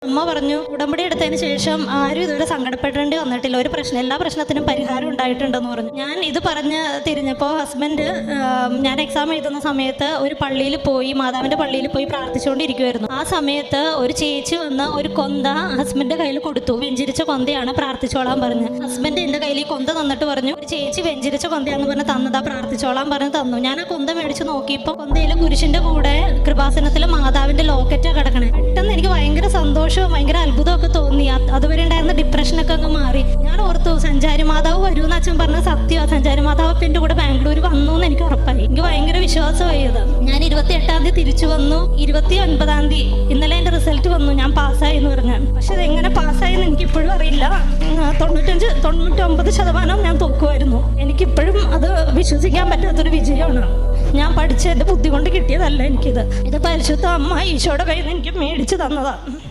അമ്മ പറഞ്ഞു ഉടമ്പടി എടുത്തതിന് ശേഷം ആരും ഇതുവരെ സങ്കടപ്പെടേണ്ടി വന്നിട്ടില്ല, ഒരു പ്രശ്നം, എല്ലാ പ്രശ്നത്തിനും പരിഹാരം ഉണ്ടായിട്ടുണ്ടെന്ന് പറഞ്ഞു. ഞാൻ ഇത് പറഞ്ഞ് തിരിഞ്ഞപ്പോൾ ഹസ്ബൻഡ് ഞാൻ എക്സാം എഴുതുന്ന സമയത്ത് ഒരു പള്ളിയിൽ പോയി, മാതാവിൻ്റെ പള്ളിയിൽ പോയി പ്രാർത്ഥിച്ചുകൊണ്ടിരിക്കുമായിരുന്നു. ആ സമയത്ത് ഒരു ചേച്ചി വന്ന് ഒരു കൊന്ത ഹസ്ബൻഡിൻ്റെ കയ്യിൽ കൊടുത്തു. വെഞ്ചിരിച്ച കൊന്തയാണ്, പ്രാർത്ഥിച്ചോളാൻ പറഞ്ഞ്. ഹസ്ബൻഡ് എൻ്റെ കയ്യിൽ ഈ കൊന്ത തന്നിട്ട് പറഞ്ഞു, ഒരു ചേച്ചി വെഞ്ചിരിച്ച കൊന്തയാന്ന് പറഞ്ഞ് തന്നതാ, പ്രാർത്ഥിച്ചോളാൻ പറഞ്ഞ് തന്നു. ഞാൻ ആ കൊന്ത മേടിച്ച് നോക്കിയപ്പോൾ കൊന്തയിൽ കുരിശിൻ്റെ കൂടെ കൃപാസനത്തിൽ മാതാവിൻ്റെ ലോക്കറ്റാണ് കിടക്കണേ. പെട്ടെന്ന് എനിക്ക് ഭയങ്കര സന്തോഷവും ഭയങ്കര അത്ഭുതമൊക്കെ തോന്നി. അതുവരെ ഉണ്ടായിരുന്ന ഡിപ്രഷനൊക്കെ അങ്ങ് മാറി. ഞാൻ ഓർത്തു സഞ്ചാരി മാതാവ് വരുമെന്ന് അച്ഛൻ പറഞ്ഞ സത്യമാണ്. സഞ്ചാരി മാതാവ് ഇപ്പം എൻ്റെ കൂടെ ബാംഗ്ലൂർ വന്നു എന്ന് എനിക്ക് ഉറപ്പായി. എനിക്ക് ഭയങ്കര വിശ്വാസമായി അത്. ഞാൻ 28-ാം തീയതി തിരിച്ചു വന്നു. 29-ാം തീയതി ഇന്നലെ എൻ്റെ റിസൾട്ട് വന്നു, ഞാൻ പാസ്സായി എന്ന് പറഞ്ഞു. പക്ഷെ അതെങ്ങനെ പാസ്സായെന്ന് എനിക്കിപ്പോഴും അറിയില്ല. 99% ഞാൻ തോക്കുമായിരുന്നു. എനിക്കിപ്പോഴും അത് വിശ്വസിക്കാൻ പറ്റാത്തൊരു വിജയമാണ്. ഞാൻ പഠിച്ച എൻ്റെ ബുദ്ധി കൊണ്ട് കിട്ടിയതല്ല എനിക്കിത്. ഇത് പരിശുദ്ധ അമ്മ ഈശോയുടെ കയ്യിൽ നിന്ന് എനിക്ക് മേടിച്ചു തന്നതാണ്.